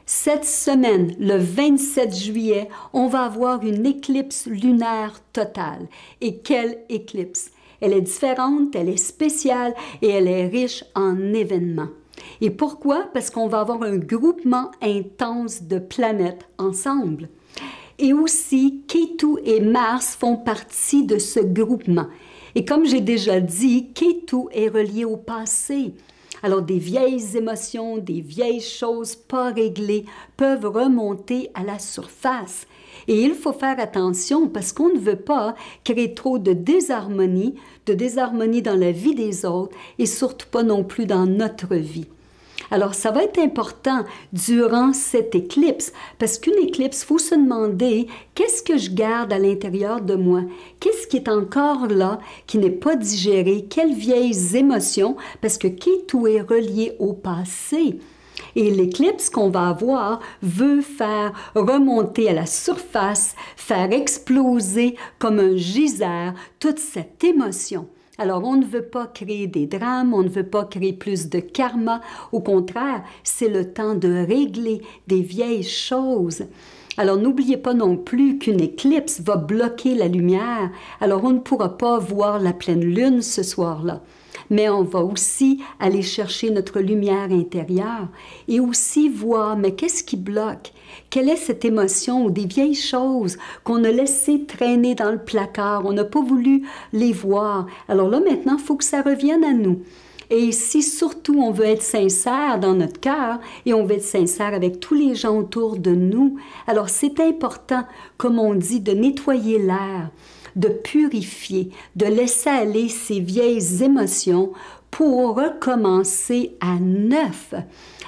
Cette semaine, le 27 juillet, on va avoir une éclipse lunaire totale. Et quelle éclipse! Elle est différente, elle est spéciale et elle est riche en événements. Et pourquoi? Parce qu'on va avoir un groupement intense de planètes ensemble. Et aussi, Ketu et Mars font partie de ce groupement. Et comme j'ai déjà dit, Ketu est relié au passé. Alors, des vieilles émotions, des vieilles choses pas réglées peuvent remonter à la surface. Et il faut faire attention parce qu'on ne veut pas créer trop de désharmonie dans la vie des autres et surtout pas non plus dans notre vie. Alors, ça va être important durant cette éclipse, parce qu'une éclipse, il faut se demander qu'est-ce que je garde à l'intérieur de moi? Qu'est-ce qui est encore là, qui n'est pas digéré? Quelles vieilles émotions? Parce que Ketu est relié au passé. Et l'éclipse qu'on va avoir veut faire remonter à la surface, faire exploser comme un geyser toute cette émotion. Alors, on ne veut pas créer des drames, on ne veut pas créer plus de karma. Au contraire, c'est le temps de régler des vieilles choses. Alors, n'oubliez pas non plus qu'une éclipse va bloquer la lumière. Alors, on ne pourra pas voir la pleine lune ce soir-là. Mais on va aussi aller chercher notre lumière intérieure et aussi voir, mais qu'est-ce qui bloque? Quelle est cette émotion ou des vieilles choses qu'on a laissées traîner dans le placard? On n'a pas voulu les voir. Alors là, maintenant, il faut que ça revienne à nous. Et si surtout on veut être sincère dans notre cœur et on veut être sincère avec tous les gens autour de nous, alors c'est important, comme on dit, de nettoyer l'air, de purifier, de laisser aller ces vieilles émotions pour recommencer à neuf.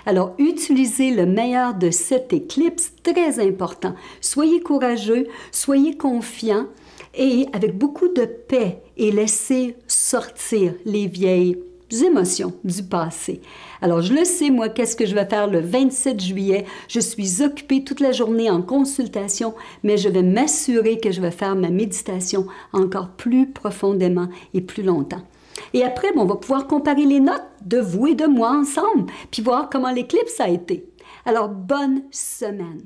Alors, utilisez le meilleur de cette éclipse, très important. Soyez courageux, soyez confiants et avec beaucoup de paix et laissez sortir les vieilles émotions du passé. Alors, je le sais, moi, qu'est-ce que je vais faire le 27 juillet? Je suis occupée toute la journée en consultation, mais je vais m'assurer que je vais faire ma méditation encore plus profondément et plus longtemps. Et après, on va pouvoir comparer les notes de vous et de moi ensemble, puis voir comment l'éclipse a été. Alors, bonne semaine!